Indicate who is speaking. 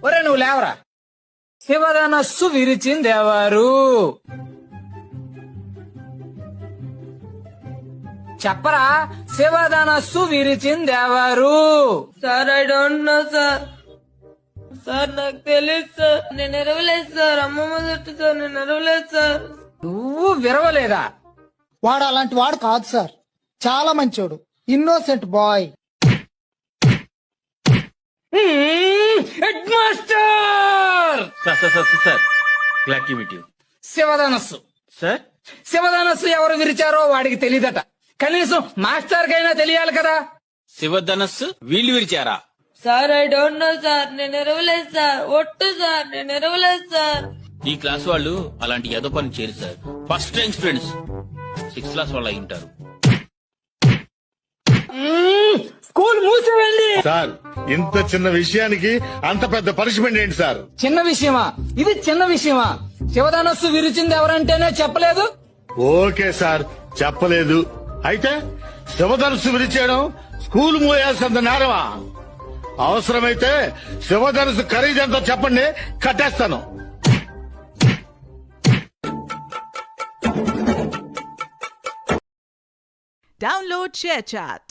Speaker 1: ఒరే నువ్వు లేవరా. శివధనస్సు విరిచిందెవరు? చెప్పరా, శివధనస్సు విరిచిందెవరు?
Speaker 2: Sir I don't know sir. Sir నాకు తెలియదు సార్. నేను ఎరవలేదు సార్. అమ్మమ్మ చుట్టూ సార్. నేను ఎరవలేదు సార్.
Speaker 1: నువ్వు విరవలేదా?
Speaker 3: వాడు అలాంటి వాడు కాదు సార్, చాలా మంచోడు, innocent boy.
Speaker 1: Head master
Speaker 4: sir glad to meet you.
Speaker 1: శివధనస్సు
Speaker 4: సార్
Speaker 1: శివధనస్సు ఎవరు విరిచారో వాడికి తెలియదట. కనీసం మాస్టర్ కైనా తెలియాలి కదా.
Speaker 4: శివధనస్సు వీళ్ళు విరిచారా?
Speaker 2: Sir I don't know sir. నేను ఎరవలేదు సార్. ఒట్టు సార్. నేను ఎరవలేదు సార్.
Speaker 4: ఈ క్లాస్ వాళ్ళు అలాంటి ఏదో పని చేయరు sir. First rank students 6th class వాళ్ళు అయి ఉంటారు.
Speaker 1: స్కూల్ మూసి వెళ్ళి.
Speaker 5: సార్ ఇంత చిన్న విషయానికి అంత పెద్ద పనిష్మెంట్ ఏంటి సార్?
Speaker 1: చిన్న విషయమా ఇది? చిన్న విషయమా? శివధనస్సు విరిచింది ఎవరంటేనే చెప్పలేదు.
Speaker 5: ఓకే సార్, చెప్పలేదు. అయితే శివధనుసు విరిచేయడం స్కూల్ మూయాల్సినంత నేరమా? అవసరమైతే శివధనుసు ఖరీదెంతో చెప్పండి, కట్టేస్తాను.
Speaker 6: Download ShareChat.